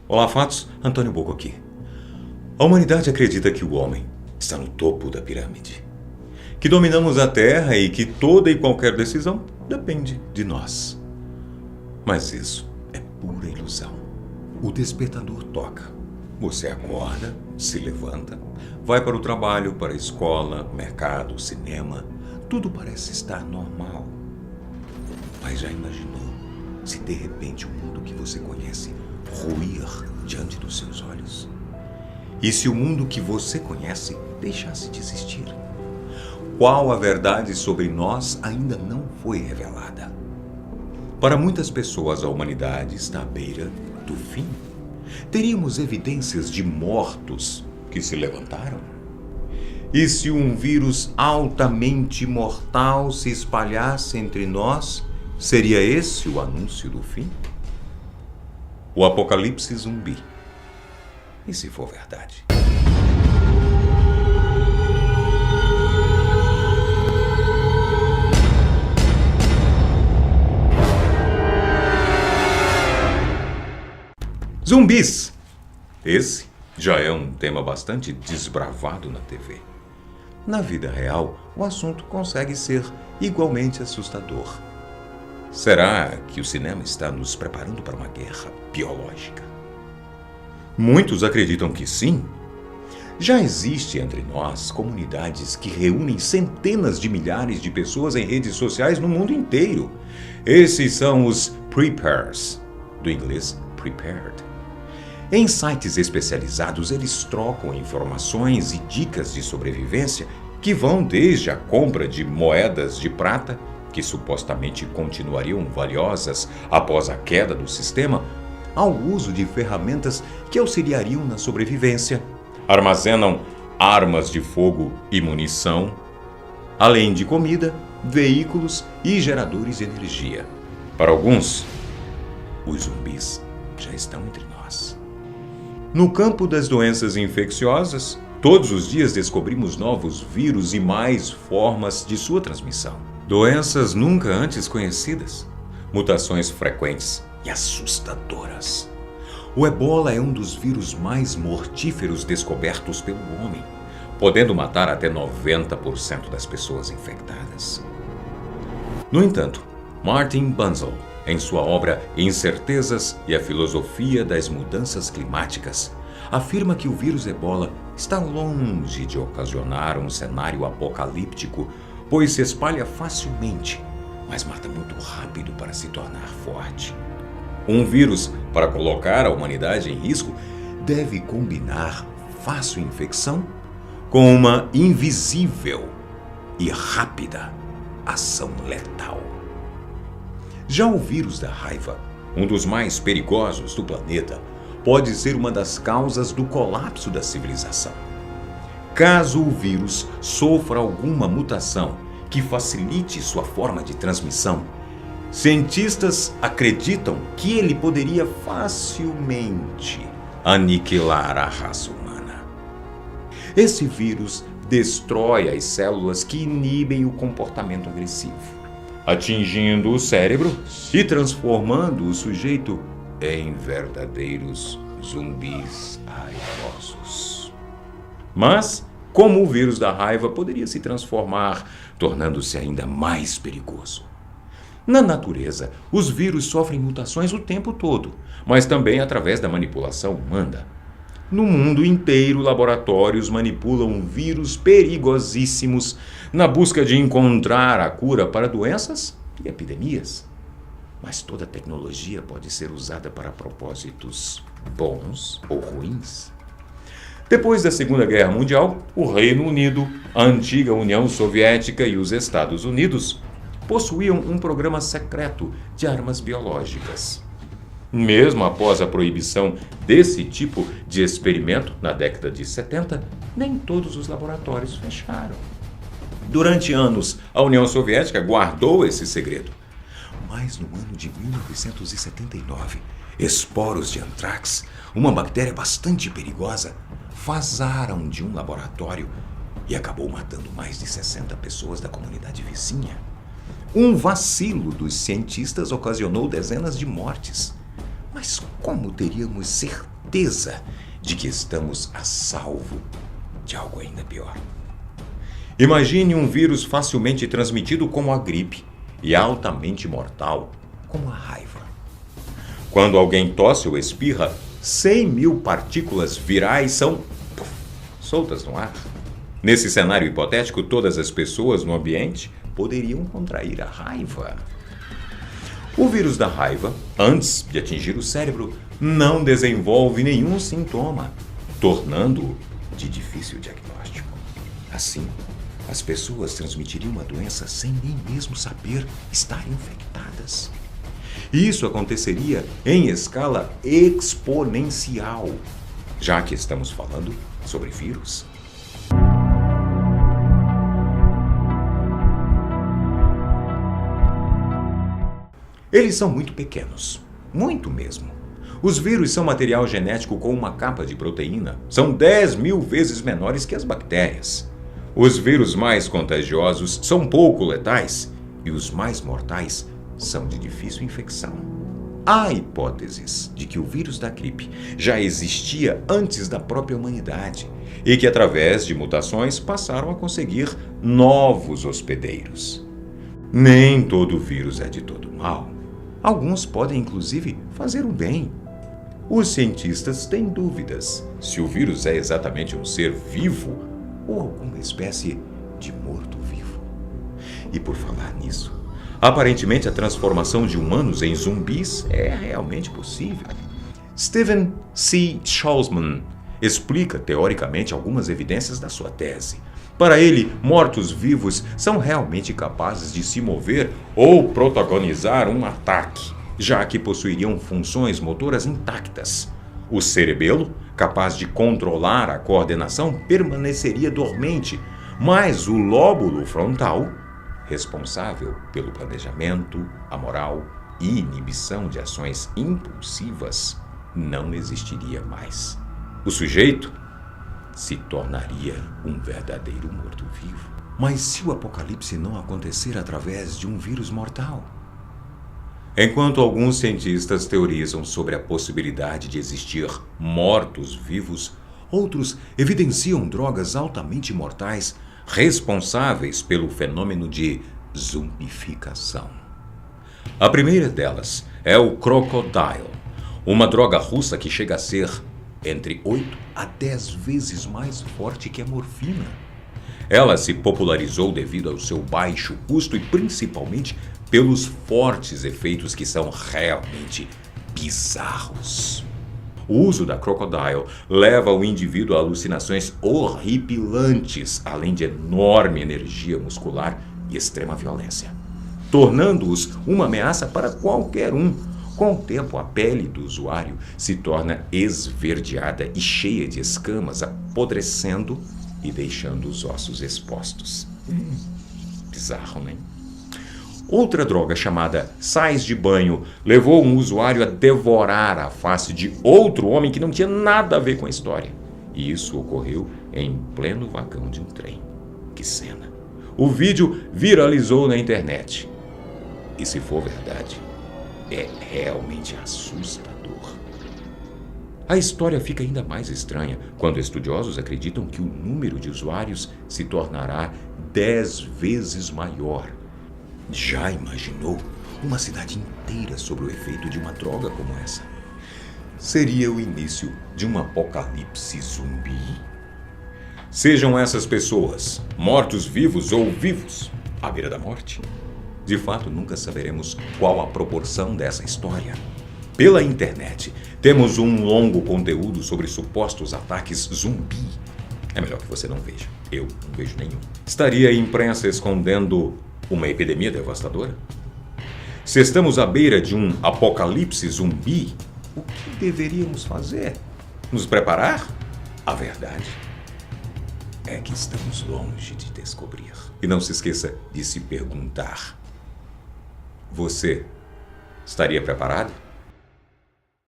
Olá, fatos. Antônio Boco aqui. A humanidade acredita que o homem está no topo da pirâmide, que dominamos a Terra e que toda e qualquer decisão depende de nós. Mas isso é pura ilusão. O despertador toca. Você acorda, se levanta, vai para o trabalho, para a escola, mercado, cinema. Tudo parece estar normal. Mas já imaginou se de repente o mundo que você conhece ruir diante dos seus olhos? E se o mundo que você conhece deixasse de existir? Qual a verdade sobre nós ainda não foi revelada? Para muitas pessoas, a humanidade está à beira do fim. Teríamos evidências de mortos que se levantaram? E se um vírus altamente mortal se espalhasse entre nós, seria esse o anúncio do fim? O apocalipse zumbi. E se for verdade? Zumbis! Esse já é um tema bastante desbravado na TV. Na vida real, o assunto consegue ser igualmente assustador. Será que o cinema está nos preparando para uma guerra biológica? Muitos acreditam que sim. Já existe entre nós comunidades que reúnem centenas de milhares de pessoas em redes sociais no mundo inteiro. Esses são os Preppers, do inglês prepared. Em sites especializados, eles trocam informações e dicas de sobrevivência que vão desde a compra de moedas de prata, que supostamente continuariam valiosas após a queda do sistema, ao uso de ferramentas que auxiliariam na sobrevivência, armazenam armas de fogo e munição, além de comida, veículos e geradores de energia. Para alguns, os zumbis já estão entre nós. No campo das doenças infecciosas, todos os dias descobrimos novos vírus e mais formas de sua transmissão. Doenças nunca antes conhecidas, mutações frequentes e assustadoras. O ebola é um dos vírus mais mortíferos descobertos pelo homem, podendo matar até 90% das pessoas infectadas. No entanto, Martin Bunzl, em sua obra Incertezas e a Filosofia das Mudanças Climáticas, afirma que o vírus ebola está longe de ocasionar um cenário apocalíptico, pois se espalha facilmente, mas mata muito rápido para se tornar forte. Um vírus, para colocar a humanidade em risco, deve combinar fácil infecção com uma invisível e rápida ação letal. Já o vírus da raiva, um dos mais perigosos do planeta, pode ser uma das causas do colapso da civilização. Caso o vírus sofra alguma mutação que facilite sua forma de transmissão, cientistas acreditam que ele poderia facilmente aniquilar a raça humana. Esse vírus destrói as células que inibem o comportamento agressivo, atingindo o cérebro e transformando o sujeito em verdadeiros zumbis raivosos. Mas, como o vírus da raiva poderia se transformar, tornando-se ainda mais perigoso? Na natureza, os vírus sofrem mutações o tempo todo, mas também através da manipulação humana. No mundo inteiro, laboratórios manipulam vírus perigosíssimos na busca de encontrar a cura para doenças e epidemias. Mas toda tecnologia pode ser usada para propósitos bons ou ruins. Depois da Segunda Guerra Mundial, o Reino Unido, a antiga União Soviética e os Estados Unidos possuíam um programa secreto de armas biológicas. Mesmo após a proibição desse tipo de experimento na década de 70, nem todos os laboratórios fecharam. Durante anos, a União Soviética guardou esse segredo. Mas no ano de 1979, esporos de antrax, uma bactéria bastante perigosa, vazaram de um laboratório e acabou matando mais de 60 pessoas da comunidade vizinha. Um vacilo dos cientistas ocasionou dezenas de mortes. Mas como teríamos certeza certeza de que estamos a salvo de algo ainda pior. Imagine um vírus facilmente transmitido como a gripe e altamente mortal como a raiva. Quando alguém tosse ou espirra, 100.000 partículas virais são soltas no ar. Nesse cenário hipotético, todas as pessoas no ambiente poderiam contrair a raiva. O vírus da raiva, antes de atingir o cérebro, não desenvolve nenhum sintoma, tornando-o de difícil diagnóstico. Assim, as pessoas transmitiriam a doença sem nem mesmo saber estar infectadas. Isso aconteceria em escala exponencial, já que estamos falando sobre vírus. Eles são muito pequenos, muito mesmo. Os vírus são material genético com uma capa de proteína. São 10.000 vezes menores que as bactérias. Os vírus mais contagiosos são pouco letais e os mais mortais são de difícil infecção. Há hipóteses de que o vírus da gripe já existia antes da própria humanidade e que, através de mutações, passaram a conseguir novos hospedeiros. Nem todo vírus é de todo mal. Alguns podem, inclusive, fazer o bem. Os cientistas têm dúvidas se o vírus é exatamente um ser vivo ou alguma espécie de morto-vivo. E por falar nisso, aparentemente a transformação de humanos em zumbis é realmente possível. Stephen C. Schwarzman explica teoricamente algumas evidências da sua tese. Para ele, mortos-vivos são realmente capazes de se mover ou protagonizar um ataque, já que possuiriam funções motoras intactas. O cerebelo, capaz de controlar a coordenação, permaneceria dormente, mas o lóbulo frontal, responsável pelo planejamento, a moral e inibição de ações impulsivas, não existiria mais. O sujeito se tornaria um verdadeiro morto-vivo. Mas se o apocalipse não acontecer através de um vírus mortal? Enquanto alguns cientistas teorizam sobre a possibilidade de existir mortos-vivos, outros evidenciam drogas altamente mortais responsáveis pelo fenômeno de zumbificação. A primeira delas é o Crocodile, uma droga russa que chega a ser entre 8 a 10 vezes mais forte que a morfina. Ela se popularizou devido ao seu baixo custo e principalmente pelos fortes efeitos que são realmente bizarros. O uso da Crocodile leva o indivíduo a alucinações horripilantes, além de enorme energia muscular e extrema violência, tornando-os uma ameaça para qualquer um. Com o tempo, a pele do usuário se torna esverdeada e cheia de escamas, apodrecendo e deixando os ossos expostos. Bizarro, né? Outra droga chamada sais de banho levou um usuário a devorar a face de outro homem que não tinha nada a ver com a história. E isso ocorreu em pleno vagão de um trem. Que cena! O vídeo viralizou na internet. E se for verdade, é realmente assustador. A história fica ainda mais estranha quando estudiosos acreditam que o número de usuários se tornará 10 vezes maior. Já imaginou uma cidade inteira sob o efeito de uma droga como essa? Seria o início de um apocalipse zumbi? Sejam essas pessoas mortos-vivos ou vivos à beira da morte? De fato, nunca saberemos qual a proporção dessa história. Pela internet, temos um longo conteúdo sobre supostos ataques zumbi. É melhor que você não veja. Eu não vejo nenhum. Estaria a imprensa escondendo uma epidemia devastadora? Se estamos à beira de um apocalipse zumbi, o que deveríamos fazer? Nos preparar? A verdade é que estamos longe de descobrir. E não se esqueça de se perguntar: você estaria preparado?